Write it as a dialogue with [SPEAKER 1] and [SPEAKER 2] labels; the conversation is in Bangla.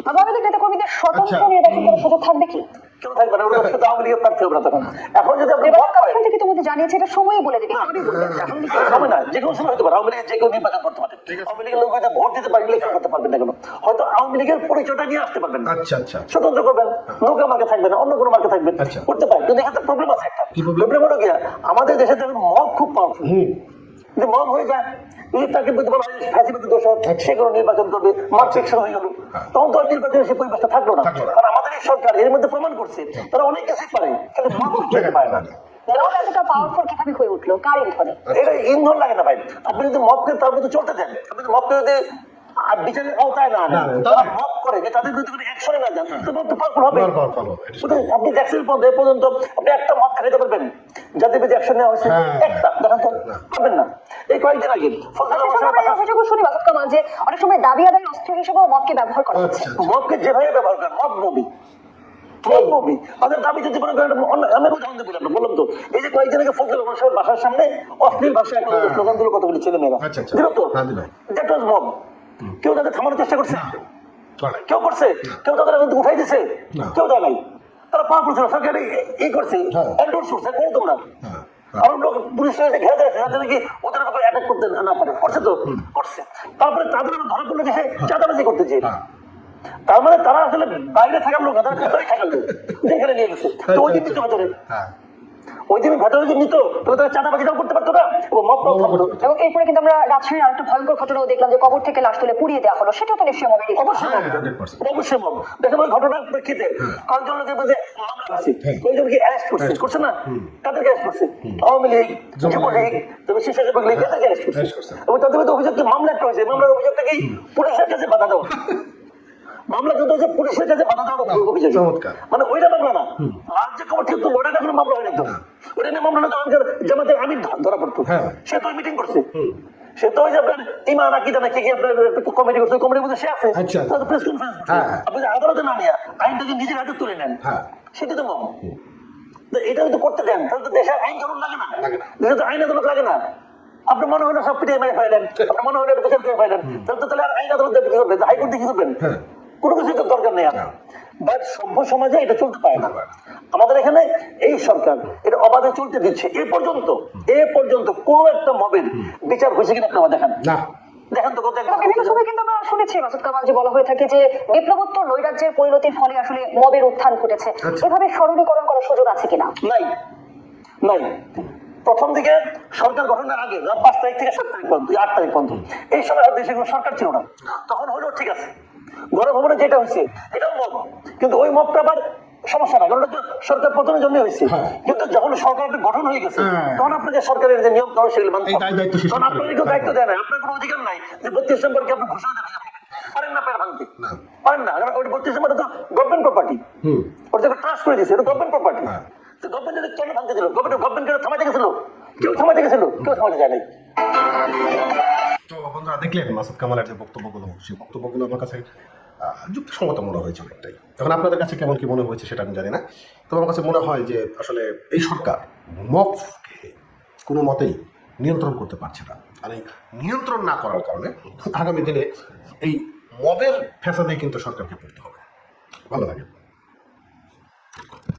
[SPEAKER 1] আওয়ামী লীগ নেতা কর্মীদের স্বতন্ত্র নির্বাচন করার সুযোগ থাকবে কি?
[SPEAKER 2] কেন থাকবে না? ওরা শুধু আওয়ামী লীগের প্রার্থী হবে না তখন। এখন যদি আপনি
[SPEAKER 1] থেকে তোমাদের জানিয়েছে এটা সময়ই বলে দেবে,
[SPEAKER 2] এখন সময় না, যে কোনো সময় হতে পারে। আওয়ামী লীগের যে কেউ নির্বাচন করতে পারে। আওয়ামী লীগের লোক হয়তো ভোট দিতে পারেন, ইলেকশন করতে পারবেন না, কেন হয়তো আওয়ামী লীগের পরিচয়টা নিয়ে আসতে পারবেন না।
[SPEAKER 3] আচ্ছা আচ্ছা,
[SPEAKER 2] স্বতন্ত্র করবেন, নৌকা মার্কে থাকবেন না, অন্য কোনো মার্কে থাকবেন, করতে পারেন। কিন্তু এখানে প্রবলেম আছে একটা। প্রবলেম হলো কি, আমাদের দেশে মব খুব পাওয়ারফুল। যদি মব হয়ে যায়, যদি তাকে বলা হয় ফ্যাসিবাদী দোষর, সে কোনো নির্বাচন করবে, মার্ক ফিকশন হয়ে গেল, তখন তো আর নির্বাচনের সে পরিবেশটা থাকলো না। কারণ আমাদের এই সরকার এর মধ্যে প্রমাণ করছে তারা অনেক কিছুই পারে, কিন্তু মব করতে পারে না। এটা ইন্ধন লাগে না ভাই। আপনি যদি মবকে তার মধ্যে চলতে দেন, আপনি মবকে যদি বিচারের আওতায় না আনেন, তারা মব করে যে তাদের বিরুদ্ধে কোনো অ্যাকশনে না যান, তো মব তো পাওয়ারফুল হবে। আপনি দেখছেন পর্যন্ত আপনি একটা মব খাইতে পারবেন যাদের বিরুদ্ধে অ্যাকশন নেওয়া হয়েছে? একটা দেখেন তো পারবেন না। এই কয়েকদিন আগে
[SPEAKER 1] যে অনেক সময় দাবি আদায় অস্ত্র হিসেবেও মবকে ব্যবহার করা হচ্ছে।
[SPEAKER 2] মবকে যেভাবে ব্যবহার করেন, মব নবী দাবি যদি আমি বললাম তো, এই যে কয়েকদিন আগে ফজলুর রহমান সাহেবের বাসার সামনে অশ্লীল ভাষায় স্লোগান দিল কতগুলি ছেলে মেয়েরা, দিল তো, দ্যাট ওয়াজ মব। কেউ তাদের থামানোর চেষ্টা করছে? কেউ করছে? কেউ তাদের উঠাই দিছে? কেউ দেয় নাই। তারা পাওয়া করছিল, সরকার এই করছে, এন্ডোর্স করছে, করো তোমরা। আর লোক পুলিশ ঘেরে দেয় যাতে নাকি ওদের উপর অ্যাটাক করতে না পারে, করছে তো, করছে। তারপরে তাদের ধরা পড়লো যে চাঁদাবাজি করতে চেয়ে। তার মানে তারা আসলে বাইরে থাকার লোক না, তারা ভেতরে থাকার লোক, যেখানে নিয়ে গেছে। তো ওই দিন নিত ভেতরে, ওই দিন ভেতরে যে নিত, তাহলে তারা চাঁদাবাজিটাও করতে পারতো না এবং মবটাও থাকতো।
[SPEAKER 1] এবং এরপরে কিন্তু আমরা রাজশাহীর আরেকটা ভয়ঙ্কর ঘটনাও দেখলাম যে কবর থেকে লাশ তুলে পুড়িয়ে দেওয়া হলো, সেটাও তো নিশ্চয়ই মবেরই।
[SPEAKER 2] অবশ্যই মব, অবশ্যই মব। দেখেন ওই ঘটনার প্রেক্ষিতে কয়েকজন লোকের মধ্যে মামলা আছে, কয়েকজনকে অ্যারেস্ট করছে, করছে না? তাদেরকে অ্যারেস্ট করছে আওয়ামী লীগ, যুবলীগ, তবে স্বেচ্ছাসেবক লীগ, এদেরকে অ্যারেস্ট করছে। এবং তাদের মধ্যে অভিযোগ মামলা একটা হয়েছে, মামলার অভিযোগটা কি পুলিশের কাছে বাধা দেওয়া। মামলা কিন্তু হচ্ছে পুলিশের কাছে বাধা দেওয়ার অভিযোগ, মানে ওইটা মামলা না। আর যে খবর ঠিক তো ওটা কোনো মামলা হয়নি, তো ওটা নিয়ে মামলা না। জামাতের আমির ধরা পড়তো, সে তো মিটিং করছে, সে তো ওই যে আপনার ইমান আকিদা নাকি আপনার কমিটি করছে, কমিটির মধ্যে সে আছে, প্রেস কনফারেন্স। আপনি আদালতে না নিয়ে আইনটাকে নিজের হাতে তুলে নেন, সেটা তো মম। এটা যদি করতে দেন তাহলে তো দেশের আইন কানুন লাগে না, দেশে তো আইন আদালত লাগে না। আপনার মনে হয় না সব পিটিয়ে মেরে ফেলেন, আপনার মনে হয় না বিচার করে ফেলেন, তাহলে তো তাহলে আর আইন আদালত কি করবেন, হাইকোর্ট দিয়ে কি করবেন? কোনো কিছু তো দরকার নেই। বাট সভ্য সমাজে এটা চলতে পারে না। আমাদের এখানে এই সরকার এটা অবাধে চলতে দিচ্ছে। এ পর্যন্ত কোন একটা মবের বিচার হয়েছে কিনা আপনারা দেখান না। দেখেন তো
[SPEAKER 1] বিভিন্ন সময় কিন্তু আমরা শুনেছি মাসুদ কামাল যে বলা হয়ে থাকে যে বিপ্লবোত্তর নৈরাজ্যের পরিণতির ফলে আসলে মবের উত্থান ঘটেছে। এভাবে সরলীকরণ করার সুযোগ আছে কিনা?
[SPEAKER 2] নাই, নাই। প্রথম দিকে সরকার গঠনের আগে 5 তারিখ থেকে 7 তারিখ পর্যন্ত, 8 তারিখ পর্যন্ত, এই সময় দেশে কোনো সরকার ছিল না। তখন হলো ঠিক আছে, গণভবনে যেটা হয়েছে এটাও মব, কিন্তু ওই মবটা আবার সমস্যা না, কারণ সরকার পতনের জন্য হয়েছে। কিন্তু যখন সরকার গঠন হয়ে গেছে তখন আপনাকে সরকারের যে নিয়ম কানুন সেগুলো মানতে হবে। কারণ আপনার কেউ দায়িত্ব দেয় না, আপনার কোনো অধিকার নাই যে 32 নম্বরকে আপনি ঘোষণা দেবেন, পারেন না, ভাঙতে পারেন না। কারণ ওই 32 নম্বরটা তো গভর্নমেন্ট প্রপার্টি, ওটা ট্রাস্ট করে দিয়েছে, এটা গভর্নমেন্ট প্রপার্টি। তো গভর্নমেন্ট কেন ভাঙতে দিল? গভর্নমেন্ট কেন থামাতে গেছিল? কেউ থামাতে গেছিল? কেউ থামাতে যায় নাই।
[SPEAKER 3] তো বন্ধুরা দেখলেন মাসুদ কামালের যে বক্তব্যগুলো, সেই বক্তব্যগুলো আমার কাছে যুক্তিসঙ্গত মনে হয়েছে অনেকটাই। এখন আপনাদের কাছে কেমন কি মনে হয়েছে সেটা আমি জানি না। তো আমার কাছে মনে হয় যে আসলে এই সরকার মবকে কোনো মতেই নিয়ন্ত্রণ করতে পারছে না। আর এই নিয়ন্ত্রণ না করার কারণে আগামী দিনে এই মবের ফ্যাসাদে কিন্তু সরকারকে পড়তে হবে। ভালো লাগে।